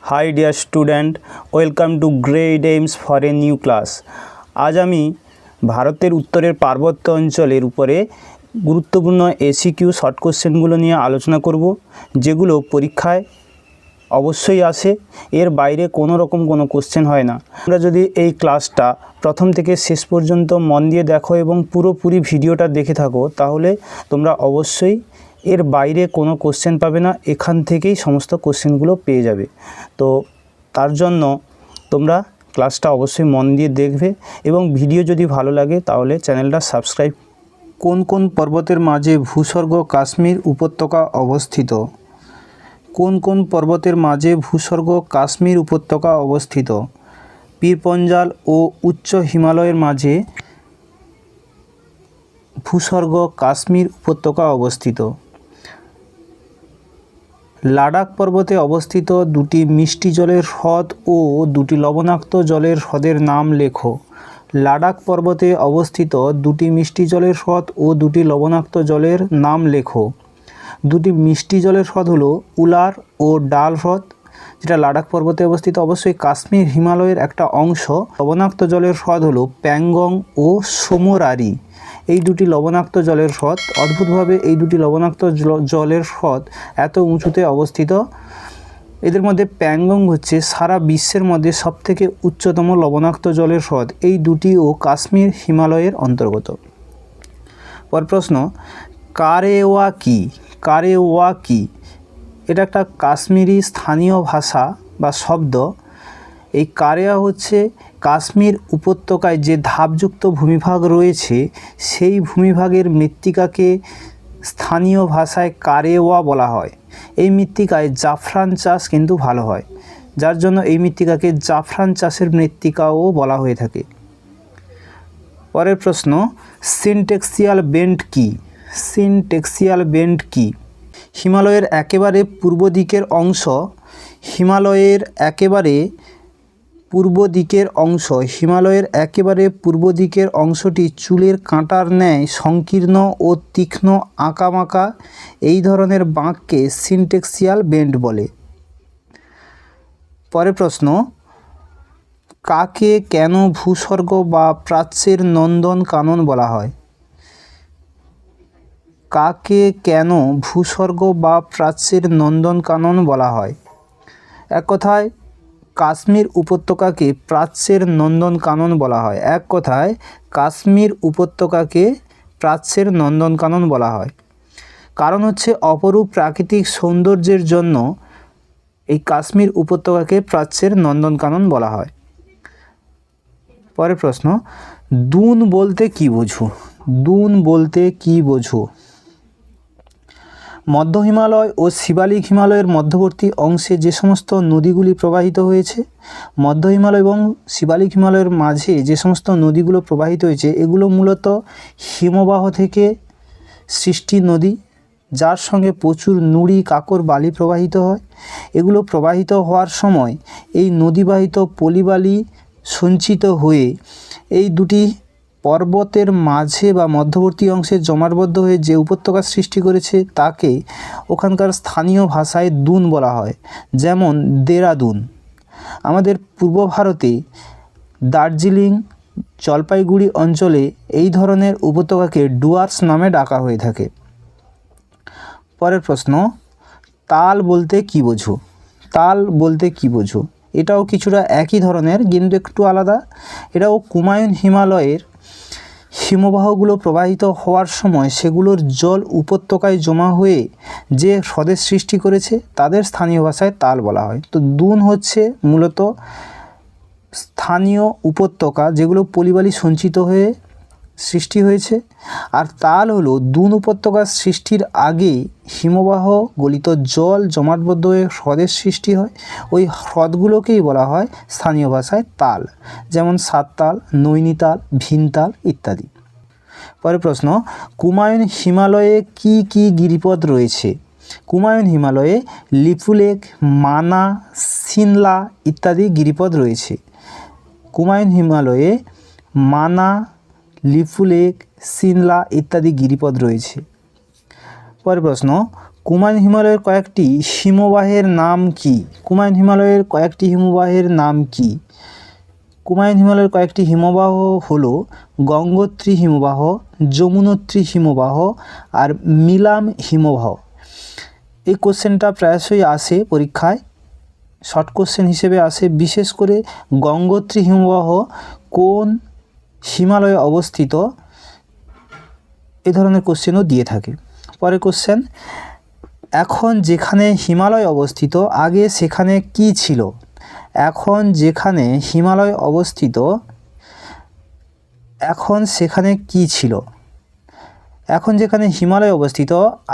High dear student welcome to great aims for a new class. आज आमी भारतेर उत्तरेर पार्बत्य अंचलेर उपरे गुरुत्वपूर्ण एसिकिউ शर्ट कोश्चेनगुलो निये आलोचना करब, जेगुलो परीक्षाय अवश्यई आसे। एर बाइरे कोनो रकम कोनो कोश्चेन हय ना। तोमरा जोदि एई क्लासटा प्रथम थेके शेष पर्यन्त मन दिए देखो एबं पुरोपुरी भिडियोटा देखे थाको, ताहले तोमरा अवश्यई एर बाइरे कोनो कोश्चेन पाबे ना, एखान थेकेई समस्त कोश्चेनगुलो पेये जाबे। तो तार जन्य तोमरा क्लासटा अवश्यई मन दिए देखबे एबं भिडियो जोदि भालो लागे ताहले चैनलटा सबस्क्राइब। कोन कोन पर्वतेर माझे भूस्वर्ग काश्मीर उपत्यका अवस्थित? कोन कोन पर्वतेर माझे भूस्वर्ग काश्मीर उपत्यका अवस्थित? पीरपंजाल ओ उच्च हिमालयेर माझे भूस्वर्ग काश्मीर उपत्यका अवस्थित। लाडाख पर्वते अवस्थित दुटी मिष्टि जलेर ह্রদ ओ दुटी लवणाक्त जलेर ह্রদের नाम लेखो। लाडाख पर्वते अवस्थित दुटी मिष्टि जलेर ह্রদ ओ दुटी लवणाक्त जलेर नाम लेखो। दुटी मिष्टि जलेर ह্রদ हलो उलार ओ डाल ह্রদ, যেটা লাডাখ পর্বতে অবস্থিত, অবশ্যই কাশ্মীর হিমালয়ের একটা অংশ। লবণাক্ত জলের হ্রদ হলো প্যাংগং ও সোমরারি। এই দুটি লবণাক্ত জলের হ্রদ, অদ্ভুতভাবে এই দুটি লবণাক্ত জলের হ্রদ এত উঁচুতে অবস্থিত। এদের মধ্যে প্যাংগং হচ্ছে সারা বিশ্বের মধ্যে সবথেকে উচ্চতম লবণাক্ত জলের হ্রদ। এই দুটিও কাশ্মীর হিমালয়ের অন্তর্গত। পর প্রশ্ন, কারেওয়া কি? কারেওয়া কি? এটা একটা কাশ্মীরি স্থানীয় ভাষা বা শব্দ। এই কারেওয়া হচ্ছে কাশ্মীর উপত্যকায় যে ধাপযুক্ত ভূমিভাগ রয়েছে সেই ভূমিভাগের মৃত্তিকাকে স্থানীয় ভাষায় কারেওয়া বলা হয়। এই মৃত্তিকায় জাফরান চাষ কিন্তু ভালো হয়, যার জন্য এই মৃত্তিকাকে জাফরান চাষের মৃত্তিকাও বলা হয়ে থাকে। পরের প্রশ্ন, সিনটেক্সিয়াল বেন্ট কি? সিনটেক্সিয়াল বেন্ট কি? হিমালয়ের একেবারে পূর্ব দিকের অংশ, হিমালয়ের একেবারে পূর্ব দিকের অংশ, হিমালয়ের একেবারে পূর্ব দিকের অংশটি চুলের কাঁটার ন্যায় সংকীর্ণ ও তীক্ষ্ণ আঁকাবাঁকা। এই ধরনের বাঁককে সিনটেক্সিয়াল বেন্ট বলে। পরের প্রশ্ন, কাকে কেন ভূস্বর্গ বা প্রাচ্যের নন্দন কানন বলা হয়? কাকে কেন ভূস্বর্গ বা প্রাচ্যের নন্দন কানন বলা হয়? এক কথায় কাশ্মীর উপত্যকাকে প্রাচ্যের নন্দন কানন বলা হয়। এক কথায় কাশ্মীর উপত্যকাকে প্রাচ্যের নন্দন কানন বলা হয়। কারণ হচ্ছে অপরূপ প্রাকৃতিক সৌন্দর্যের জন্য এই কাশ্মীর উপত্যকাকে প্রাচ্যের নন্দন কানন বলা হয়। পরের প্রশ্ন, দুন বলতে কি বোঝো? দুন বলতে কি বোঝো? মধ্য হিমালয় ও শিবালিক হিমালয়ের মধ্যবর্তী অংশে যে সমস্ত নদীগুলি প্রবাহিত হয়েছে, মধ্য হিমালয় এবং শিবালিক হিমালয়ের মাঝে যে সমস্ত নদীগুলো প্রবাহিত হয়েছে, এগুলো মূলত হিমবাহ থেকে সৃষ্টি নদী, যার সঙ্গে প্রচুর নুড়ি কাকর বালি প্রবাহিত হয়। এগুলো প্রবাহিত হওয়ার সময় এই নদীবাহিত পলিবালি সঞ্চিত হয়ে এই দুটি পর্বতের মাঝে বা মধ্যবর্তী অংশে জমাটবদ্ধ হয়ে যে উপত্যকা সৃষ্টি করেছে তাকে ওখানকার স্থানীয় ভাষায় দুন বলা হয়। যেমন দেরাদুন। আমাদের পূর্ব ভারতে দার্জিলিং, জলপাইগুড়ি অঞ্চলে এই ধরনের উপত্যকাকে ডুয়ার্স নামে ডাকা হয়ে থাকে। পরের প্রশ্ন, তাল বলতে কি বোঝো? তাল বলতে কি বোঝো? এটাও কিছুটা একই ধরনের কিন্তু একটু আলাদা। এটাও কুমায়ুন হিমালয়ের হিমবাহগুলো প্রবাহিত হওয়ার সময় সেগুলোর জল উপত্যকায় জমা হয়ে যে হ্রদের সৃষ্টি করেছে তাদের স্থানীয় ভাষায় তাল বলা হয়। তো দুন হচ্ছে মূলত স্থানীয় উপত্যকা যেগুলো পলিবালি সঞ্চিত হয়ে সৃষ্টি হয়েছে, আর তাল হলো দুন উপত্যকার সৃষ্টির আগে হিমবাহ গলিত জল জমাটবদ্ধ হয়ে হ্রদের সৃষ্টি হয়। ওই হ্রদগুলোকেই বলা হয় স্থানীয় ভাষায় তাল, যেমন সাততাল, নৈনিতাল, ভীমতাল ইত্যাদি। পরের প্রশ্ন, কুমায়ুন হিমালয়ে কি কি গিরিপথ রয়েছে? কুমায়ুন হিমালয়ে লিপুলেখ, মানা, সিনলা ইত্যাদি গিরিপথ রয়েছে। কুমায়ুন হিমালয়ে মানা, লিপুলেখ, সিনলা ইত্যাদি গিরিপথ রয়েছে। পরের প্রশ্ন, কুমায়ুন হিমালয়ের কয়েকটি হিমবাহের নাম কি? কুমায়ুন হিমালয়ের কয়েকটি হিমবাহের নাম কি? কুমায়ুন হিমালয়ের কয়েকটি হিমবাহ হলো গঙ্গোত্রী হিমবাহ, যমুনোত্রী হিমবাহ আর মিলাম হিমবাহ। এই কোশ্চেনটা প্রায়শই আসে পরীক্ষায়, শর্ট কোশ্চেন হিসেবে আসে। বিশেষ করে গঙ্গোত্রী হিমবাহ কোন হিমালয়ে অবস্থিত, এ ধরনের কোশ্চেনও দিয়ে থাকে। পরের কোশ্চেন, এখন যেখানে হিমালয় অবস্থিত আগে সেখানে কি ছিল? এখন যেখানে হিমালয় অবস্থিত এখন সেখানে কি ছিল? এখন যেখানে হিমালয় অবস্থিত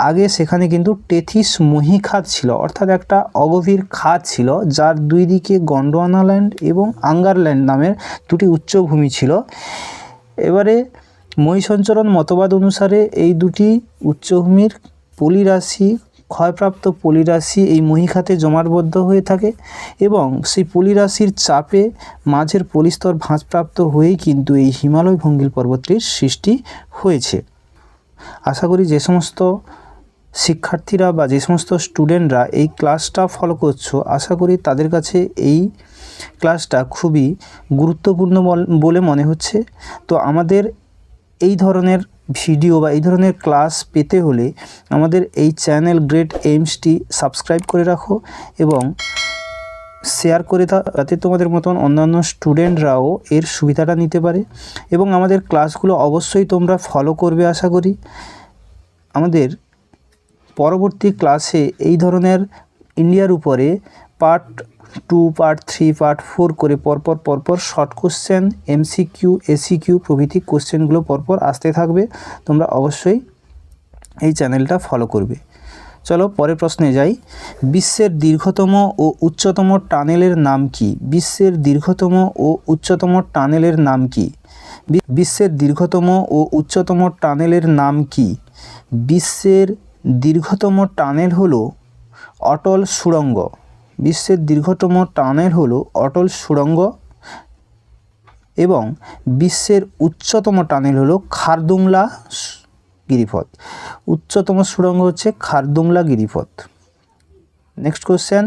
আগে সেখানে কিন্তু টেথিস মহীখাত ছিল, অর্থাৎ একটা অগভীর খাত ছিল যার দুই দিকে গন্ডোয়ানাল্যান্ড এবং আঙ্গারল্যান্ড নামের দুটি উচ্চভূমি ছিল। এবারে মহীসঞ্চরণ মতবাদ অনুসারে এই দুটি উচ্চভূমির পলিরাশি, ক্ষয়প্রাপ্ত পলিরাশি এই মহীখাতে জমাটবদ্ধ হয়ে থাকে এবং সেই পলিরাশির চাপে মাঝের পলিস্তর ভাঁজপ্রাপ্ত হয়েই কিন্তু এই হিমালয় ভঙ্গিল পর্বতটির সৃষ্টি হয়েছে। আশা করি যে সমস্ত শিক্ষার্থীরা বা যে সমস্ত স্টুডেন্টরা এই ক্লাসটা ফলো করছো, আশা করি তাদের কাছে এই ক্লাসটা খুবই গুরুত্বপূর্ণ বলে মনে হচ্ছে। তো আমাদের এই ধরনের ভিডিও বা এই ধরনের ক্লাস পেতে হলে আমাদের এই চ্যানেল গ্রেট এইমসটি সাবস্ক্রাইব করে রাখো এবং শেয়ার করে দাও, যাতে তোমাদের মতন অন্যান্য স্টুডেন্টরাও এর সুবিধাটা নিতে পারে। এবং আমাদের ক্লাসগুলো অবশ্যই তোমরা ফলো করবে আশা করি। আমাদের পরবর্তী ক্লাসে এই ধরনের ইন্ডিয়ার উপরে পার্ট 2, পার্ট 3, পার্ট 4 করে পরপর শর্ট কোশ্চেন, এমসিকিউ, এসিকিউ প্রভৃতি কোশ্চেনগুলো পরপর আসতে থাকবে। তোমরা অবশ্যই এই চ্যানেলটা ফলো করবে। চলো পরের প্রশ্নে যাই। বিশ্বের দীর্ঘতম ও উচ্চতম টানেলের নাম কি? বিশ্বের দীর্ঘতম ও উচ্চতম টানেলের নাম কি? বিশ্বের দীর্ঘতম ও উচ্চতম টানেলের নাম কি? বিশ্বের দীর্ঘতম টানেল হলো অটল সুড়ঙ্গ। বিশ্বের দীর্ঘতম টানেল হলো অটল সুড়ঙ্গ এবং বিশ্বের উচ্চতম টানেল হলো খারদুংলা গিরিপথ। উচ্চতম সুড়ঙ্গ হচ্ছে খারদুংলা গিরিপথ। নেক্সট কোশ্চেন,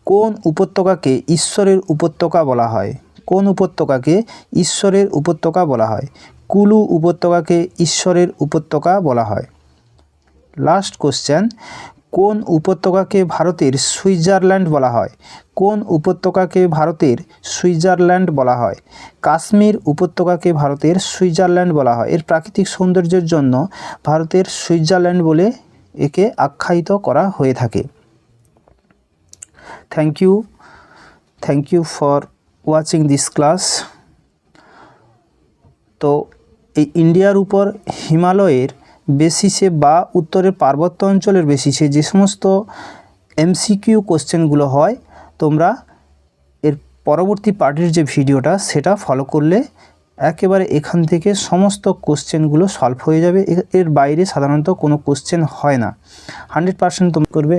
কোন উপত্যকাকে ঈশ্বরের উপত্যকা বলা হয়? কোন উপত্যকাকে ঈশ্বরের উপত্যকা বলা হয়? কুলু উপত্যকাকে ঈশ্বরের উপত্যকা বলা হয়। লাস্ট কোশ্চেন, কোন উপত্যকাকে ভারতের সুইজারল্যান্ড বলা হয়? কোন উপত্যকাকে ভারতের সুইজারল্যান্ড বলা হয়? কাশ্মীর উপত্যকাকে ভারতের সুইজারল্যান্ড বলা হয়। এর প্রাকৃতিক সৌন্দর্যের জন্য ভারতের সুইজারল্যান্ড বলে একে আখ্যায়িত করা হয়ে থাকে। Thank you for watching this class. তো এই ইন্ডিয়ার উপর হিমালয়ের বেসিসে বা উত্তরের পার্বত্য অঞ্চলের বেসিসে যে সমস্ত এমসিকিউ কোশ্চেনগুলো হয়, তোমরা এর পরবর্তী পার্টের যে ভিডিওটা সেটা ফলো করলে একেবারে এখান থেকে সমস্ত কোশ্চেনগুলো সলভ হয়ে যাবে। এর বাইরে সাধারণত কোনো কোশ্চেন হয় না, 100% তোমরা করবে।